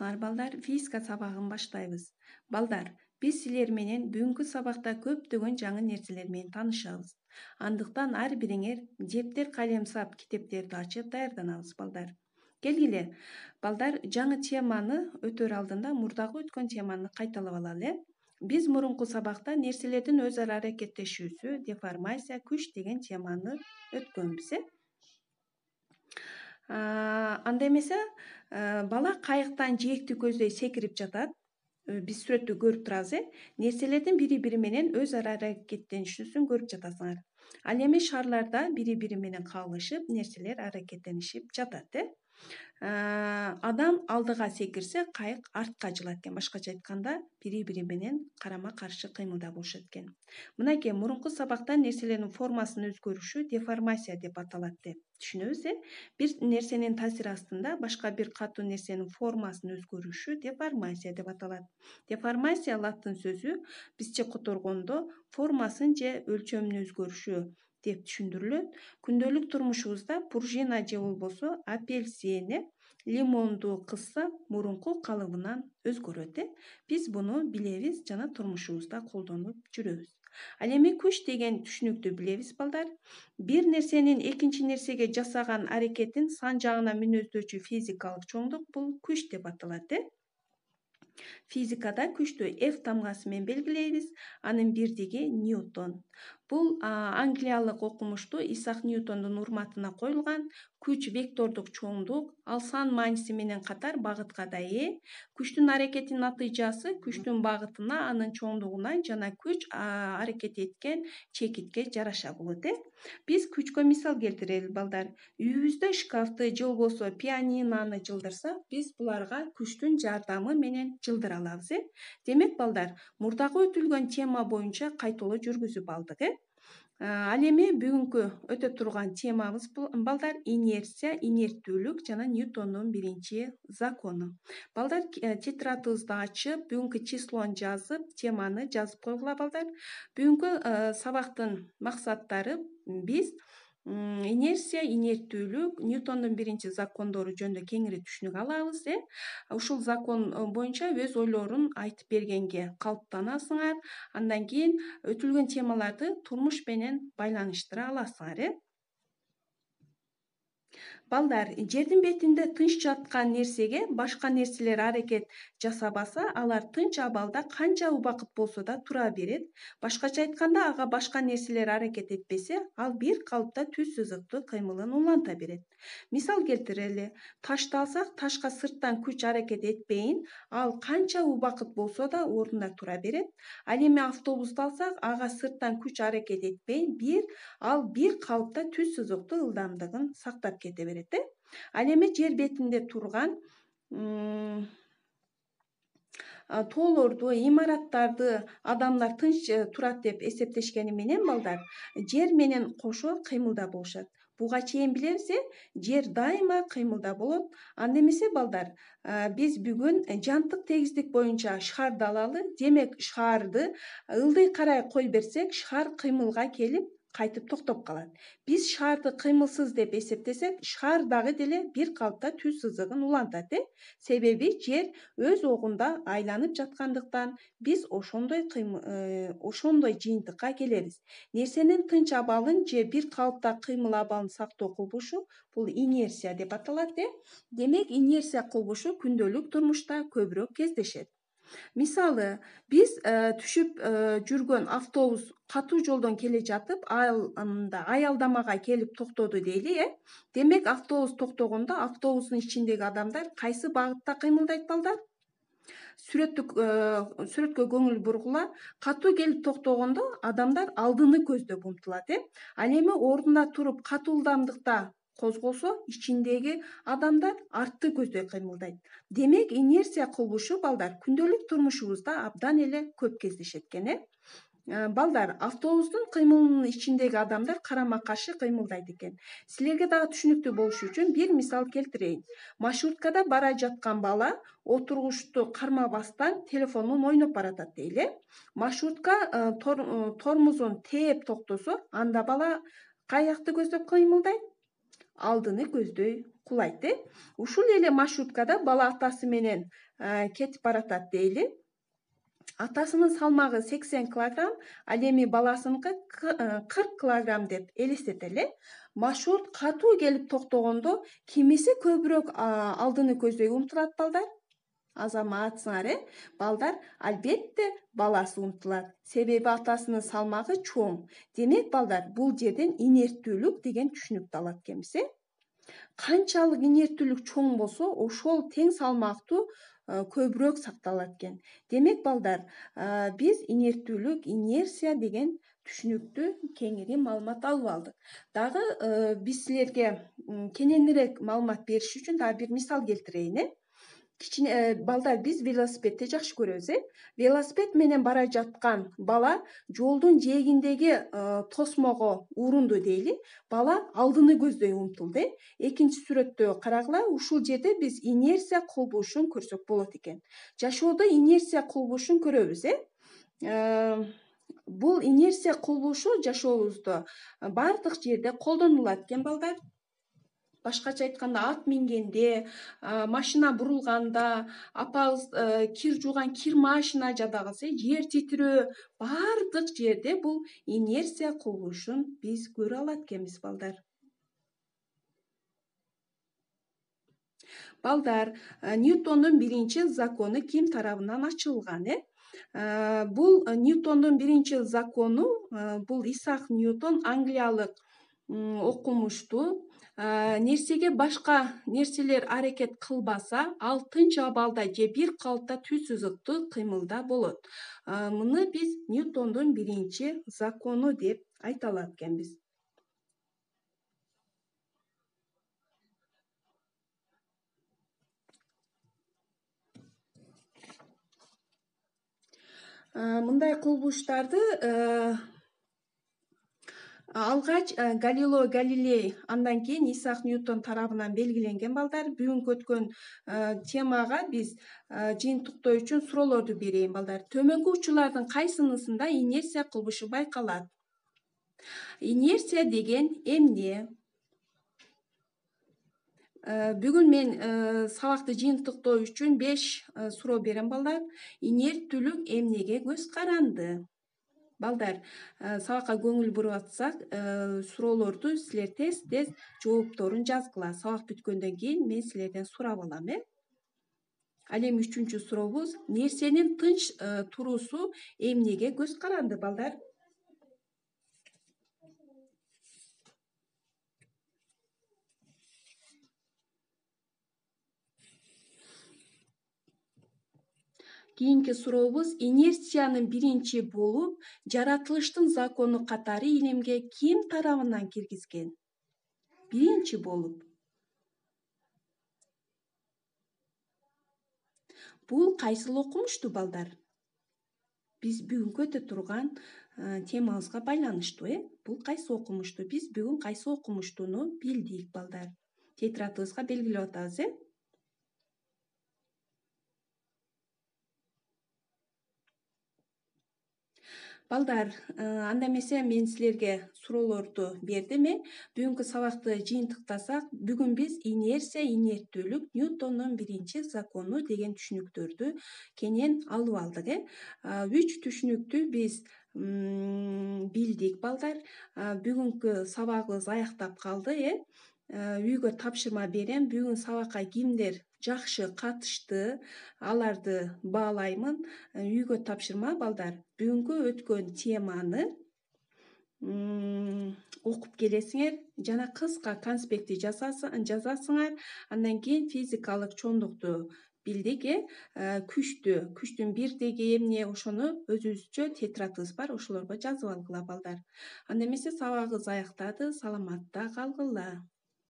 саламатсыңар балдар, физика сабагын баштайбыз. Балдар, биз силер менен бүгүнкү сабакта көптөгөн жаңы нерселер менен таанышабыз. Андыктан ар бириңер дептер, калем, сап, китептерди ачып даярданабыз балдар. Келгиле, балдар, жаңы теманы өтөр алдында мурдагы өткөн теманы кайталап алалы. Биз мурунку сабакта нерселердин өз ара аракеттешүүсү, деформация, күч деген теманы өткөнбүз. Анда эмесе бала кайыктан жээкти көздөй секирип жатат. Биз сүрөттү көрүп турабыз. Нерселердин бири-бири менен өз ара аракеттенишүүсүн көрүп жатасыңар. Ал эми шарларда бири-бири менен кагылышып, нерселер аракеттенишип жатат. Адам алдыга секирсе, кайык артка жылат экен. Башкача айтканда, бири-бири менен карама-каршы кыймылда болушат экен. Мынакей мурунку сабакта нерселердин формасынын өзгөрүшү деформация деп аталат деп түшүнөбүз. Бир нерсенин таасири астында башка бир катуу нерсенин формасынын өзгөрүшү деформация деп аталат. Деформация латын сөзү бизче которгондо формасын же өлчөмүнүн өзгөрүшү деп түшүндүрүлөт. Күндөлүк турмушубузда пружина же болбосо апельсин, лимонду кысса мурунку калыбынан өзгөрөт. Биз буну билебиз жана турмушубузда колдонуп жүрөбүз. Ал эми күч деген түшүнүктү билебиз балдар. Бир нерсенин экинчи нерсеге жасаган аракетин сан жагына мүнөздөчү физикалык чоңдук бул күч деп аталат. Физикада күчтү F тамгасы менен белгилейбиз. Анын бирдиги Ньютон. Бул англиялык окумуштуу Исаак Ньютондун урматына коюлган күч вектордук чоңдук, ал сан мааниси менен катар багытка да ээ. Күчтүн аракетинин натыйжасы күчтүн багытына, анын чоңдугуна жана күч аракет эткен чекитке жараша болот. Биз күчкө мисал келтирели балдар. Үйүбүздө шкафты же болбосо пианиноны жылдырсак, биз буларга күчтүн жардамы менен жылдыра алабыз. Демек балдар, мурдагы өтүлгөн тема боюнча кайталоо жүргүзүп алдык. Ал эми бүгүнкү өтө турган темабыз балдар инерция, инерттүүлүк жана Ньютондун биринчи закону. Балдар, тетрадыбызды ачып, бүгүнкү числону жазып, теманы жазып койгула балдар. Бүгүнкү сабактын максаттары биз инерция, инерттүүлүк, Ньютондун биринчи закондору жөнүндө кеңири түшүнүк алабыз. Ушул закон боюнча өз ойлорун айтып бергенге калыптанасыңар. Андан кийин өтүлгөн темаларды турмуш менен байланыштыра аласыңар. Балдар, жердин бетинде тынч жаткан нерсеге башка нерселер аракет жасабаса, алар тынч абалда канча убакыт болсо да тура берет. Башкача айтканда, ага башка нерселер аракет этпесе, ал бир калыпта түз сызыктуу кыймылын уланта берет. Мисал келтирели. Ташты алсак, ташка сырттан күч аракет этпейин, ал канча убакыт болсо да ордунда тура берет. Ал эми автобусту алсак, ага сырттан күч аракет этпейин, ал бир калыпта түз сызыктуу ылдамдыгын сактап кете берет. Ал эми жер бетинде турган тоолорду, имараттарды адамдар тынч турат деп эсептешкени менен балдар, жер менен кошо кыймылда болушат. Буга чейин билебиз, жер дайыма кыймылда болот. Анда эмесе балдар, биз бүгүн жантык тегиздик боюнча шарды алалы. Демек, шарды ылдый карай кой берсек, шар кыймылга келип кайтып токтоп калат. Биз шарды кыймылсыз деп эсептесек, шар дагы деле бир калыпта түз сызыгын улантат. Себеби жер өз огунда айланып жаткандыктан биз ошондой жыйынтыкка келебиз. Нерсенин тынч абалын же бир калыпта кыймыл абалын сактоо кылбушу бул инерция деп аталат. Демек, инерция кылбушу күндөлүк турмушта көбүрөөк кездешет. Мисалы, биз түшүп жүргөн автобус катуу жолдон келе жатып, аялдамага келип токтоду дейли. Демек, автобус токтогондо автобустун ичиндеги адамдар кайсы багытта кыймылдайт балдар? Сүрөткө көңүл бургула. Катуу келип токтогондо адамдар алдыны көздөп умтулат. Ал эми ордунда туруп катуу ылдамдыкта козголсо, ичиндеги адамдар артты көздөй кыймылдайт. Демек, инерция кылбушу балдар күндөлүк турмушубузда абдан эле көп кездешет экен. Балдар, автобустун кыймылынын ичиндеги адамдар карама-каршы кыймылдайт экен. Силерге дагы түшүнүктүү болуш үчүн бир мисал келтирейин. Маршруткада бара жаткан бала отургучту кармабастан телефонун ойноп баратат дейли. Маршрутка тормозун тээп токтосо, анда бала каякты көздөп кыймылдайт? алдыны көздөй кулайт. Ушул эле маршруткада бала атасы менен кетип баратат дейли. Атасынын салмагы 80 килограмм, ал эми баласыныкы 40 килограмм деп элестетели. Маршрут катуу келип токтогондо кимиси көбүрөөк алдыны көздөй умтулат балдар? Азаматсыңар, балдар, албетте баласы умтулат. Себеби атасынын салмагы чоң. Демек балдар, бул жерден инерттүүлүк деген түшүнүктү алат экенбиз. Канчалык инерттүүлүк чоң болсо, ошол тең салмактуу көбүрөөк сакталат экен. Демек балдар, биз инерттүүлүк, инерция деген түшүнүктү кеңири маалымат алып алдык. Дагы биз силерге кененирээк маалымат бериш үчүн дагы бир мисал келтирейин. Кичине балдар, биз велосипедти жакшы көрөбүз. Велосипед менен бара жаткан бала жолдун жээгиндеги тосмого урунду дейли. Бала алдыны көздөй умтулду. Экинчи сүрөттө карагыла, ушул жерде биз инерция кылбушун көрсөк болот экен. Жашоодо инерция кылбушун көрөбүз. Бул инерция кылбушу жашообузда бардык жерде колдонулат экен балдар. Башкача айтканда, ат мингенде, машина бурулганда, апабыз кир жууган кир машина жадагысы, жер титирөө, бардык жерде бул инерция кылбушун биз көрө алат экенбиз балдар. Балдар, Ньютондун биринчи закону ким тарабынан ачылган? Бул Ньютондун биринчи закону, бул Исаак Ньютон англиялык окумуштуу. Нерсеге башка нерселер аракет кылбаса, ал тынч абалда же бир калыпта түз сызыктуу кыймылда болот. Муну биз Ньютондун биринчи закону деп айта алат экенбиз. Мындай кылбуштарды алгач Галилео Галилей, андан кийин Исаак Ньютон тарабынан белгиленген балдар. Бүгүнкү өткөн темага биз жыйынтыктоо үчүн суроолорду берейин балдар. Төмөнкү учурлардын кайсынысында инерция кылбушу байкалат? Инерция деген эмне? Бүгүн мен сабакты жыйынтыктоо үчүн 5 суроо берем балдар. Инерттүүлүк эмнеге көз каранды? Балдар, сабакка көңүл буруп атсак, суроолорду силер тез жоопторун жазгыла. Сабак бүткөндөн кийин мен силерден сурап алам. Ал эми 3-чү сурообуз: нерсенин тынч туруусу эмнеге көз каранды балдар? Кийинки сурообуз: инерциянын биринчи болуп, жаратылыштын закону катары илимге ким тарабынан киргизген? Биринчи болуп. Бул кайсыл окумуштуу балдар? Биз бүгүнкү өтө турган темабызга байланыштуу. Бул кайсы окумуштуу? Биз бүгүн кайсы окумуштууну билдик балдар. Тетрадыбызга белгилеп атабыз. Балдар, анда эмесе мен силерге суроолорду бердим. Бүгүнкү сабакты жыйынтыктасак, бүгүн биз инерция, инерттүүлүк, Ньютондун биринчи закону деген түшүнүктөрдү кенен алып алдык. 3 түшүнүктү биз билдик балдар. Бүгүнкү сабагыбыз аяктап калды. Үйгө тапшырма берем. Бүгүн сабакка кимдер жакшы катышты, аларды баалаймын. Үйгө тапшырма балдар. Бүгүнкү өткөн теманы окуп келесиңер жана кыска конспектти жазасыңар. Андан кийин физикалык чоңдукту билдик. Күчтүн бирдиги эмне, ошону өзүбүзчө тетрадыбыз бар, ошолорго жазып алгыла балдар. Анда эмесе сабагыбыз аяктады. Саламатта калгыла.